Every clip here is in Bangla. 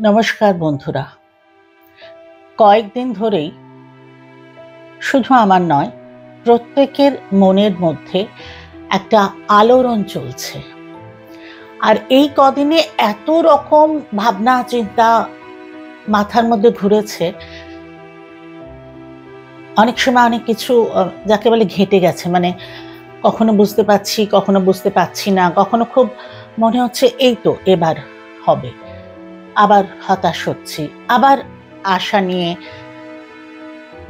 নমস্কার বন্ধুরা। কয়েকদিন ধরেই শুধু আমার নয়, প্রত্যেকের মনের মধ্যে একটা আলোড়ন চলছে। আর এই কদিনে এত রকম ভাবনা চিন্তা মাথার মধ্যে ঘুরেছে, অনেক সময় অনেক কিছু যাকে বলে ঘেঁটে গেছে। মানে কখনো বুঝতে পারছি, কখনো বুঝতে পারছি না, কখনো খুব মনে হচ্ছে এই তো এবার হবে, আবার হতাশ হচ্ছি, আবার আশা নিয়ে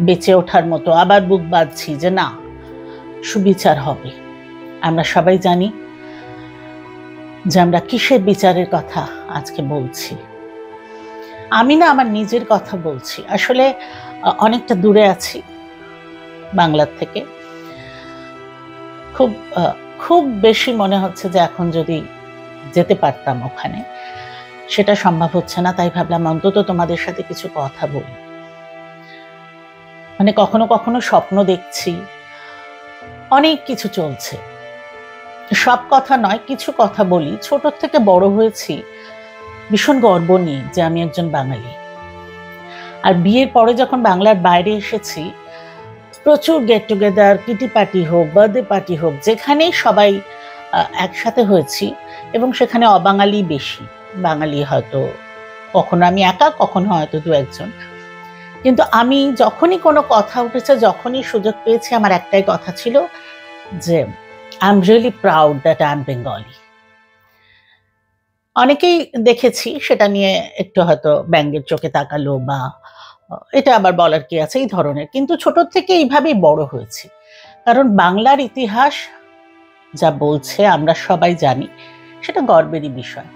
বেঁচে ওঠার মতো আবার বুক বাঁধছি যে না, সুবিচার হবে। আমরা সবাই জানি যে আমরা কিসের বিচারের কথা আজকে বলছি। আমি না আমার নিজের কথা বলছি। আসলে অনেকটা দূরে আছি বাংলার থেকে। খুব খুব বেশি মনে হচ্ছে যে এখন যদি যেতে পারতাম ওখানে, সেটা সম্ভব হচ্ছে না। তাই ভাবলাম অন্তত তোমাদের সাথে কিছু কথা বলি। মানে কখনো কখনো স্বপ্ন দেখছি, অনেক কিছু চলছে। সব কথা নয়, কিছু কথা বলি। ছোট থেকে বড় হয়েছি ভীষণ গর্ব নিয়ে যে আমি একজন বাঙালি। আর বিয়ের পরে যখন বাংলার বাইরে এসেছি, প্রচুর গেট টুগেদার, কিটি পার্টি হোক, বার্থডে পার্টি হোক, যেখানেই সবাই একসাথে হয়েছি, এবং সেখানে অবাঙালি বেশি, বাঙালি হয়তো কখনো আমি একা, কখনো হয়তো দু একজন। কিন্তু আমি যখনই কোনো কথা উঠেছে, যখনই সুযোগ পেয়েছি, আমার একটাই কথা ছিল যে I am really proud that I am Bengali. অনেকেই দেখেছি সেটা নিয়ে একটু হয়তো ব্যঙ্গের চোখে তাকালো, বা এটা আবার বলার কি আছে, এই ধরনের। কিন্তু ছোট থেকে এইভাবেই বড় হয়েছি। কারণ বাংলার ইতিহাস যা বলছে আমরা সবাই জানি, সেটা গর্বেরই বিষয়।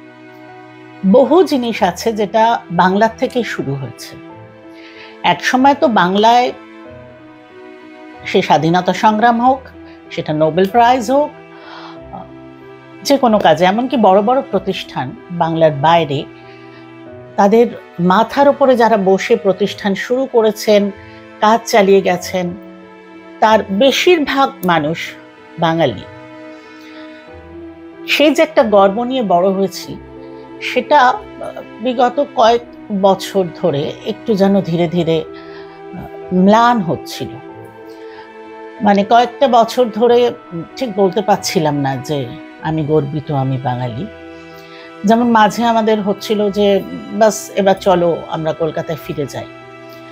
বহু জিনিস আছে যেটা বাংলার থেকে শুরু হয়েছে। এক সময় তো বাংলায়, সে স্বাধীনতা সংগ্রাম হোক, সেটা নোবেল প্রাইজ হোক, যে কোনো কাজে, এমনকি বড় বড় প্রতিষ্ঠান বাংলার বাইরে, তাদের মাথার উপরে যারা বসে প্রতিষ্ঠান শুরু করেছেন, কাজ চালিয়ে গেছেন, তার বেশিরভাগ মানুষ বাঙালি। সেই যে একটা গর্ব নিয়ে বড় হয়েছি, সেটা বিগত কয়েক বছর ধরে একটু যেন ধীরে ধীরে ম্লান হচ্ছিল। মানে কয়েকটা বছর ধরে ঠিক বলতে পারছিলাম না যে আমি গর্বিত, আমি বাঙালি। যেমন মাঝে আমাদের হচ্ছিল যে বাস এবার চলো আমরা কলকাতায় ফিরে যাই।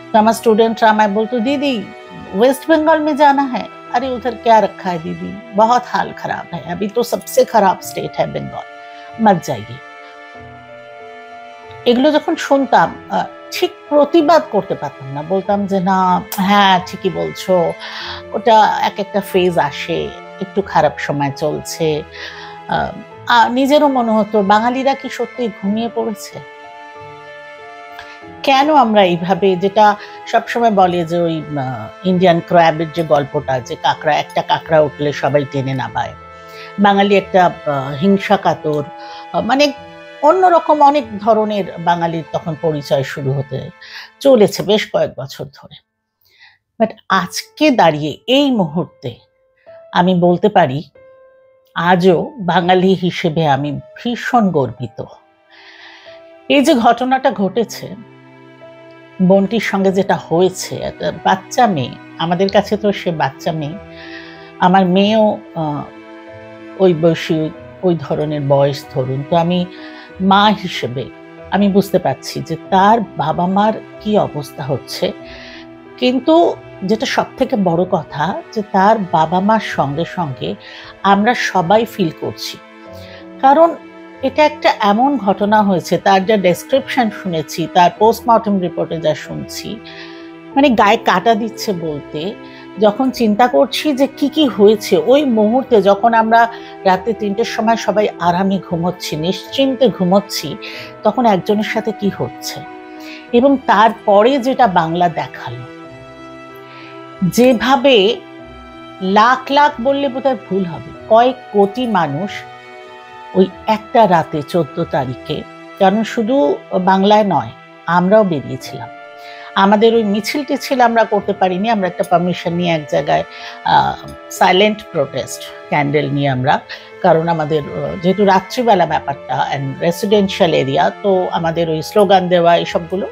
তো আমার স্টুডেंटরা আমায় বলতো, दीदी वेस्ट बंगाल में जाना है। अरे उधर क्या रखा है दीदी, बहुत हाल खराब है, अभी तो सबसे खराब स्टेट है बंगाल, मत जाइए। এগুলো যখন শুনতাম, ঠিক প্রতিবাদ করতে পারতাম না। বলতাম যে না, হ্যাঁ ঠিকই বলছো, ওটা এক একটা ফেজ আসে, একটু খারাপ সময় চলছে। নিজেরও মনে হতো বাঙালিরা কি সত্যি ঘুমিয়ে পড়েছে? কেন আমরা এইভাবে, যেটা সবসময় বলে যে ওই ইন্ডিয়ান ক্র্যাবের যে গল্পটা, যে কাঁকড়া, একটা কাঁকড়া উঠলে সবাই টেনে নামায়, বাঙালি একটা হিংসা কাতর, মানে অন্যরকম অনেক ধরনের বাঙালির তখন পরিচয় শুরু হতে চলেছে বেশ কয়েক বছর ধরে। বাট আজকে দাঁড়িয়ে এই মুহূর্তে আমি বলতে পারি, আজও বাঙালি হিসেবে আমি ভীষণ গর্বিত। এই যে ঘটনাটা ঘটেছে, বোনটির সঙ্গে যেটা হয়েছে, একটা বাচ্চা মেয়ে, আমাদের কাছে তো সে বাচ্চা মেয়ে, আমার মেয়েও ওই বয়সী, ওই ধরনের বয়স ধরুন। তো আমি মা হিসেবে আমি বুঝতে পারছি যে তার বাবা মার কি অবস্থা হচ্ছে। কিন্তু যেটা সব থেকে বড় কথা, যে তার বাবা মার সঙ্গে সঙ্গে আমরা সবাই ফিল করছি। কারণ এটা একটা এমন ঘটনা হয়েছে, তার যা ডেসক্রিপশন শুনেছি, তার পোস্টমর্টম রিপোর্টে যা শুনছি, মানে গায়ে কাটা দিচ্ছে বলতে। যখন চিন্তা করছি যে কি কি হয়েছে ওই মুহূর্তে, যখন আমরা রাতে 3টের সময় সবাই আরামে ঘুমোচ্ছি, নিশ্চিন্তে ঘুমোচ্ছি, তখন একজনের সাথে কি হচ্ছে। এবং তারপরে যেটা বাংলা দেখালো, যেভাবে লাখ লাখ বললে বোধহয় ভুল হবে, কয়েক কোটি মানুষ ওই একটা রাতে 14 তারিখে, কারণ শুধু বাংলায় নয়, আমরাও বেরিয়েছিলাম, আমাদের ওই মিছিল টিছিল আমরা করতে পারিনি, আমরা একটা পারমিশন নিয়ে এক জায়গায় সাইলেন্ট প্রোটেস্ট ক্যান্ডেল নিয়ে আমরা, কারণ আমাদের যেহেতু রাত্রিবেলা ব্যাপারটা অ্যান্ড রেসিডেন্সিয়াল এরিয়া, তো আমাদের ওই স্লোগান দেওয়া এসবগুলো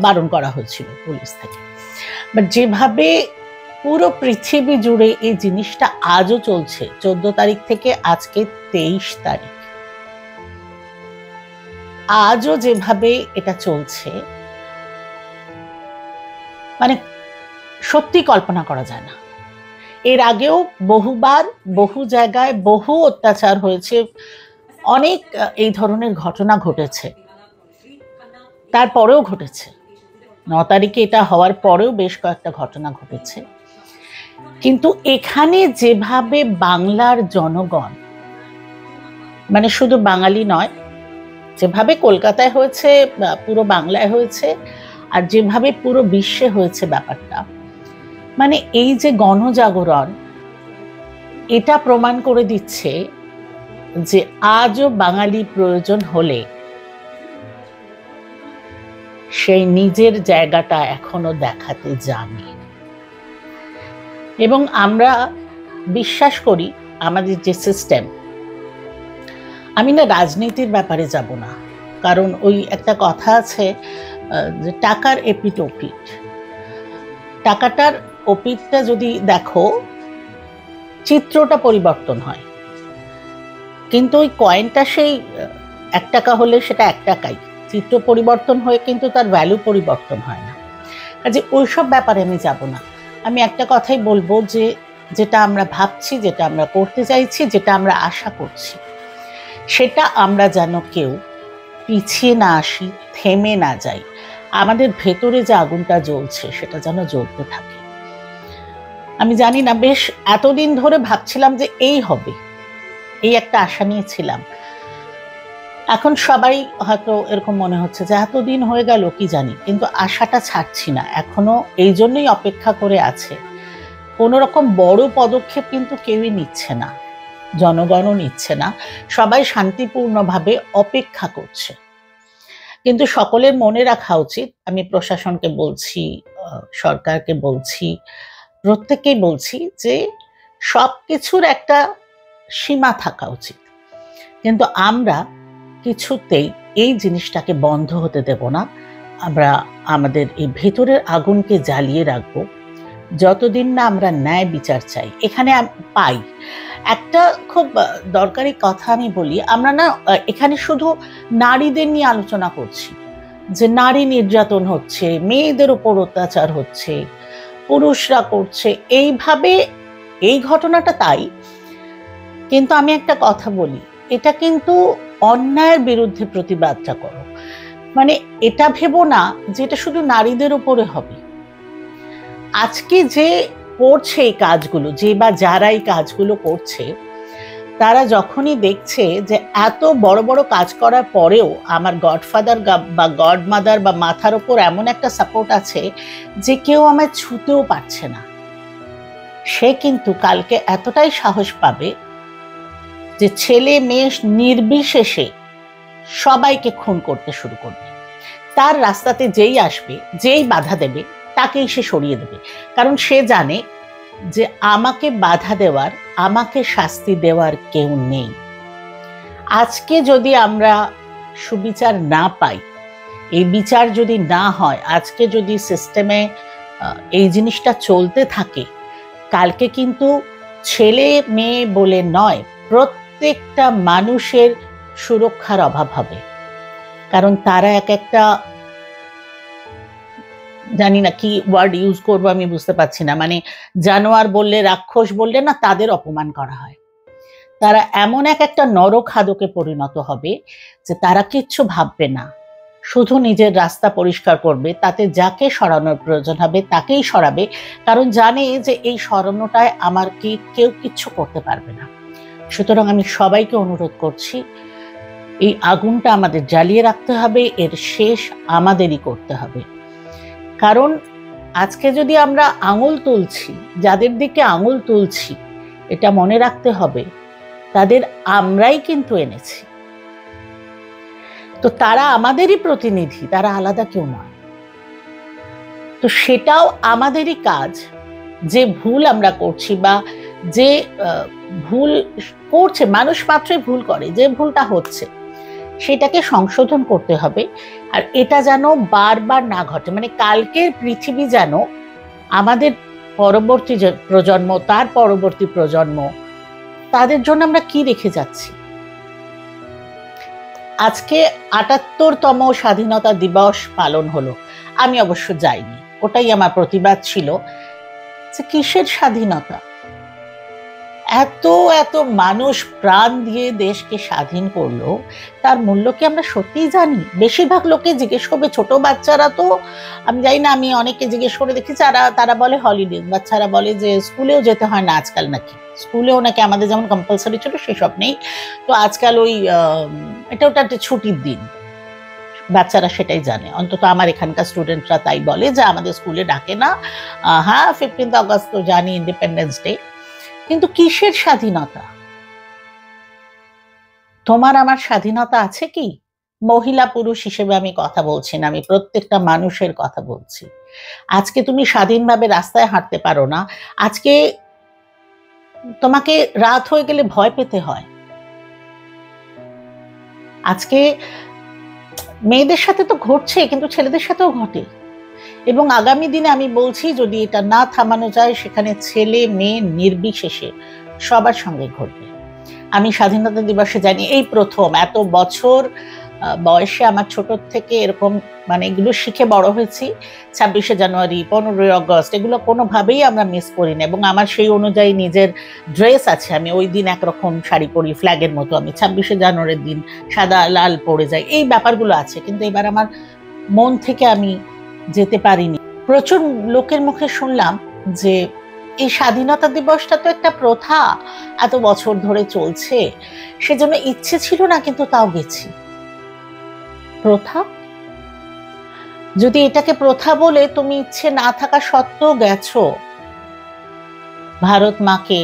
বারণ করা হয়েছিল পুলিশ থেকে। বাট যেভাবে পুরো পৃথিবী জুড়ে এই জিনিসটা আজও চলছে, 14 তারিখ থেকে আজকে 23 তারিখ, আজও যেভাবে এটা চলছে, মানে সত্যি কল্পনা করা যায় না। এর আগেও বহুবার বহু জায়গায় বহু অত্যাচার হয়েছে, অনেক এই ধরনের ঘটনা ঘটেছে, তারপরেও ঘটেছে। 9 তারিখে এটা হওয়ার পরেও বেশ কয়েকটা ঘটনা ঘটেছে। কিন্তু এখানে যেভাবে বাংলার জনগণ, মানে শুধু বাঙালি নয়, যেভাবে কলকাতায় হয়েছে, পুরো বাংলায় হয়েছে, আর যেভাবে পুরো বিশ্বে হয়েছে ব্যাপারটা, মানে এই যে গণজাগরণ, এটা প্রমাণ করে দিচ্ছে যে আজও বাঙালি প্রয়োজন হলে সেই নিজের জায়গাটা এখনো দেখাতে জানে। এবং আমরা বিশ্বাস করি আমাদের যে সিস্টেম, আমি না রাজনীতির ব্যাপারে যাব না, কারণ ওই একটা কথা আছে যে টাকার এপিট ওপিট, টাকাটার ওপিটটা যদি দেখো চিত্রটা পরিবর্তন হয়, কিন্তু ওই কয়েনটা সেই 1 টাকা হলে সেটা 1 টাকাই, চিত্র পরিবর্তন হয়ে কিন্তু তার ভ্যালু পরিবর্তন হয় না। কাজে ওইসব ব্যাপারে আমি যাব না। আমি একটা কথাই বলবো যে যেটা আমরা ভাবছি, যেটা আমরা করতে চাইছি, যেটা আমরা আশা করছি, সেটা আমরা যেন কেউ পিছিয়ে না আসি, থেমে না যাই। আমাদের ভেতরে যে আগুনটা জ্বলছে সেটা যেন জ্বলতে থাকে। আমি জানি না, বেশ এতদিন ধরে ভাবছিলাম যে এই হবে, এই একটা আশা নিয়েছিলাম। এখন সবাই হয়তো এরকম মনে হচ্ছে যে এতদিন হয়ে গেল কি জানি, কিন্তু আশাটা ছাড়ছি না, এখনো এই জন্যই অপেক্ষা করে আছে। কোনো রকম বড় পদক্ষেপ কিন্তু কেউই নিচ্ছে না, জনগণও নিচ্ছে না, সবাই শান্তিপূর্ণভাবে অপেক্ষা করছে। কিন্তু সকলের মনে রাখা উচিত, আমি প্রশাসনকে বলছি, সরকারকে বলছি, প্রত্যেককেই বলছি যে সবকিছুর একটা সীমা থাকা উচিত। কিন্তু আমরা কিছুতেই এই জিনিসটাকে বন্ধ হতে দেব না। আমরা আমাদের এই ভেতরের আগুনকে জ্বালিয়ে রাখবো যতদিন না আমরা ন্যায় বিচার চাই, এখানে পাই। একটা খুব দরকারি কথা আমি বলি, আমরা না এখানে শুধু নারীদের নিয়ে আলোচনা করছি, যে নারী নির্যাতন হচ্ছে, মেয়েদের উপর অত্যাচার হচ্ছে, পুরুষরা করছে এইভাবে, এই ঘটনাটা তাই। কিন্তু আমি একটা কথা বলি, এটা কিন্তু অন্যায়ের বিরুদ্ধে প্রতিবাদটা করো, মানে এটা ভেবো না যে এটা শুধু নারীদের উপরে হবে। আজকে যে করছে এই কাজগুলো, যে বা যারা এই কাজগুলো করছে, তারা যখনই দেখছে যে এত বড় বড় কাজ করার পরেও আমার গডফাদার বা গডমাদার বা মাথার ওপর এমন একটা সাপোর্ট আছে যে কেউ আমায় ছুতেও পারছে না, সে কিন্তু কালকে এতটাই সাহস পাবে যে ছেলে মেয়ে নির্বিশেষে সবাইকে খুন করতে শুরু করবে। তার রাস্তাতে যেই আসবে, যেই বাধা দেবে, তাকেই সে সরিয়ে দেবে, কারণ সে জানে যে আমাকে বাধা দেওয়ার, আমাকে শাস্তি দেওয়ার কেউ নেই। আজকে যদি আমরা সুবিচার না পাই, এই বিচার যদি না হয়, আজকে যদি সিস্টেমে এই জিনিসটা চলতে থাকে, কালকে কিন্তু ছেলে মেয়ে বলে নয়, প্রত্যেকটা মানুষের সুরক্ষার অভাব হবে। কারণ তারা এক একটা, জানি না কি ওয়ার্ড ইউজ করবো আমি বুঝতে পারছি না, মানে জানোয়ার বললে, রাক্ষস বললে না তাদের অপমান করা হয়। তারা এমন এক একটা নরখাদকে পরিণত হবে যে তারা কিচ্ছু ভাববে না, শুধু নিজের রাস্তা পরিষ্কার করবে, তাতে যাকে সরানোর প্রয়োজন হবে তাকেই সরাবে, কারণ জানে যে এই সরানোটায় আমার কেউ কিচ্ছু করতে পারবে না। সুতরাং আমি সবাইকে অনুরোধ করছি, এই আগুনটা আমাদের জ্বালিয়ে রাখতে হবে, এর শেষ আমাদেরই করতে হবে। কারণ আজকে যদি আমরা আঙুল তুলছি, যাদের দিকে আঙুল তুলছি, এটা মনে রাখতে হবে তাদের আমরাই কিন্তু এনেছি, তো তারা আমাদেরই প্রতিনিধি, তারা আলাদা কেউ নয়। তো সেটাও আমাদেরই কাজ, যে ভুল আমরা করছি বা যে ভুল করছে, মানুষ মাত্রই ভুল করে, যে ভুলটা হচ্ছে সেটাকে সংশোধন করতে হবে। আর এটা যেন বারবার না ঘটে, মানে কালকের পৃথিবী যেন আমাদের পরবর্তী যে প্রজন্ম, তার পরবর্তী প্রজন্ম, তাদের জন্য আমরা কি রেখে যাচ্ছি। আজকে ৭৮তম স্বাধীনতা দিবস পালন হলো, আমি অবশ্য যাইনি, ওটাই আমার প্রতিবাদ ছিল যে কিসের স্বাধীনতা। এত এত মানুষ প্রাণ দিয়ে দেশকে স্বাধীন করলো, তার মূল্য কি আমরা সত্যিই জানি? বেশিরভাগ লোকে জিজ্ঞেস করবে, ছোট বাচ্চারা তো, আমি জানি না, আমি অনেককে জিজ্ঞেস করে দেখেছি, তারা বলে হলিডে, বাচ্চারা বলে যে স্কুলেও যেতে হয় না আজকাল, নাকি স্কুলেও নাকি আমাদের যেমন কম্পালসারি ছিল সেসব নেই, তো আজকাল ওই এটা ওটা একটা ছুটির দিন, বাচ্চারা সেটাই জানে। অন্তত আমার এখানকার স্টুডেন্টরা তাই বলে যে আমাদের স্কুলে ডাকে না। হ্যাঁ, 15th অগস্ট তো জানি, ইন্ডিপেন্ডেন্স ডে, কিন্তু কিসের স্বাধীনতা? তোমার আমার স্বাধীনতা আছে কি? মহিলা পুরুষ হিসেবে আমি কথা বলছি না, আমি প্রত্যেকটা মানুষের কথা বলছি। আজকে তুমি স্বাধীনভাবে রাস্তায় হাঁটতে পারো না, আজকে তোমাকে রাত হয়ে গেলে ভয় পেতে হয়। আজকে মেয়েদের সাথে তো ঘটছে, কিন্তু ছেলেদের সাথেও ঘটে, এবং আগামী দিনে আমি বলছি যদি এটা না থামানো যায়, সেখানে ছেলে মেয়ে নির্বিশেষে সবার সঙ্গে ঘটবে। আমি স্বাধীনতা দিবসে জানি, এই প্রথম এত বছর বয়সে আমার ছোট থেকে এরকম মানে এগুলো শিখে বড় হয়েছি। 26শে জানুয়ারি, 15ই অগস্ট, এগুলো কোনোভাবেই আমরা মিস করি না, এবং আমার সেই অনুযায়ী নিজের ড্রেস আছে। আমি ওই দিন একরকম শাড়ি পরি ফ্ল্যাগের মতো, আমি 26শে জানুয়ারির দিন সাদা লাল পরে যাই, এই ব্যাপারগুলো আছে। কিন্তু এবার আমার মন থেকে আমি যেতে পারিনি। প্রচুর লোকের মুখে শুনলাম যে এই স্বাধীনতা দিবসটা তো একটা প্রথা, এত বছর ধরে চলছে, সেজন্য ইচ্ছে ছিল না কিন্তু তাও গেছি। প্রথা? যদি এটাকে প্রথা বলে তুমি ইচ্ছে না থাকা সত্ত্বেও গেছো ভারত মাকে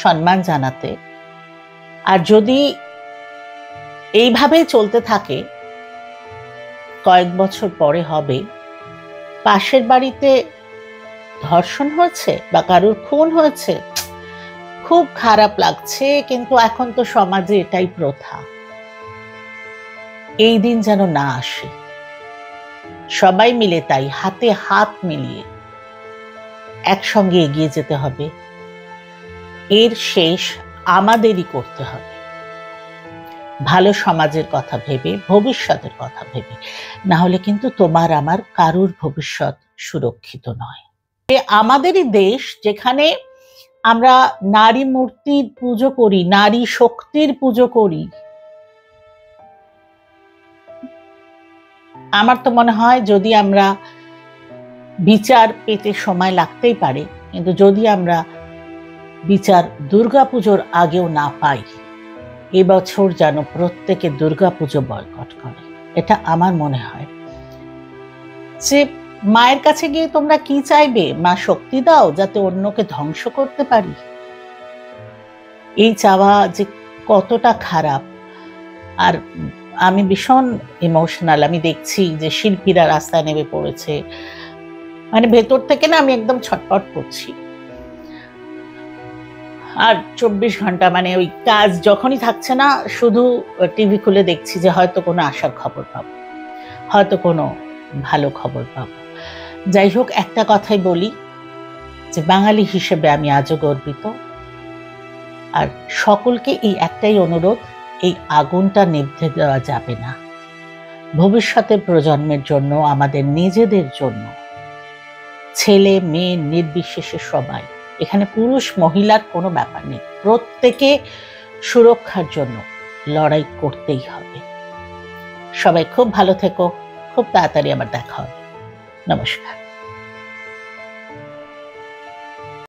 সম্মান জানাতে, আর যদি এইভাবেই চলতে থাকে, কয়েক বছর পরে হবে পাশের বাড়িতে ধর্ষণ হয়েছে বা কারুর খুন হয়েছে, খুব খারাপ লাগছে, কিন্তু এখন তো সমাজে এটাই প্রথা। এই দিন যেন না আসে, সবাই মিলে তাই হাতে হাত মিলিয়ে একসঙ্গে এগিয়ে যেতে হবে। এর শেষ আমাদেরই করতে হবে, ভালো সমাজের কথা ভেবে, ভবিষ্যতের কথা ভেবে, না হলে কিন্তু তোমার আমার কারুর ভবিষ্যৎ সুরক্ষিত নয়। আমাদেরই দেশ, যেখানে আমরা নারী মূর্তির পুজো করি, নারী শক্তির পুজো করি। আমার তো মনে হয় যদি আমরা বিচার পেতে সময় লাগতেই পারে, কিন্তু যদি আমরা বিচার দুর্গাপুজোর আগেও না পাই, এবছর যেন প্রত্যেকে দুর্গাপুজো বয়কট করে। এটা আমার মনে হয়। যে মায়ের কাছে গিয়ে তোমরা কি চাইবে? মা শক্তি দাও যাতে অন্যকে ধ্বংস করতে পারি। এই চাওয়া যে কতটা খারাপ। আর আমি ভীষণ ইমোশনাল, আমি দেখছি যে শিল্পীরা রাস্তায় নেমে পড়েছে, মানে ভেতর থেকে না আমি একদম ছটফট করছি। আর 24 ঘন্টা মানে ওই কাজ যখনই থাকছে না, শুধু টিভি খুলে দেখছি যে হয়তো কোনো আশার খবর পাবো, হয়তো কোনো ভালো খবর পাবো। যাই হোক, একটা কথাই বলি যে বাঙালি হিসেবে আমি আজও গর্বিত। আর সকলকে এই একটাই অনুরোধ, এই আগুনটা নিভতে দেওয়া যাবে না। ভবিষ্যতের প্রজন্মের জন্য, আমাদের নিজেদের জন্য, ছেলে মেয়ে নির্বিশেষে সবাই, এখানে পুরুষ মহিলার কোনো ব্যাপার নেই, প্রত্যেকে সুরক্ষার জন্য লড়াই করতেই হবে। সবাই খুব ভালো থেকো, খুব তাড়াতাড়ি আবার দেখা হবে। নমস্কার।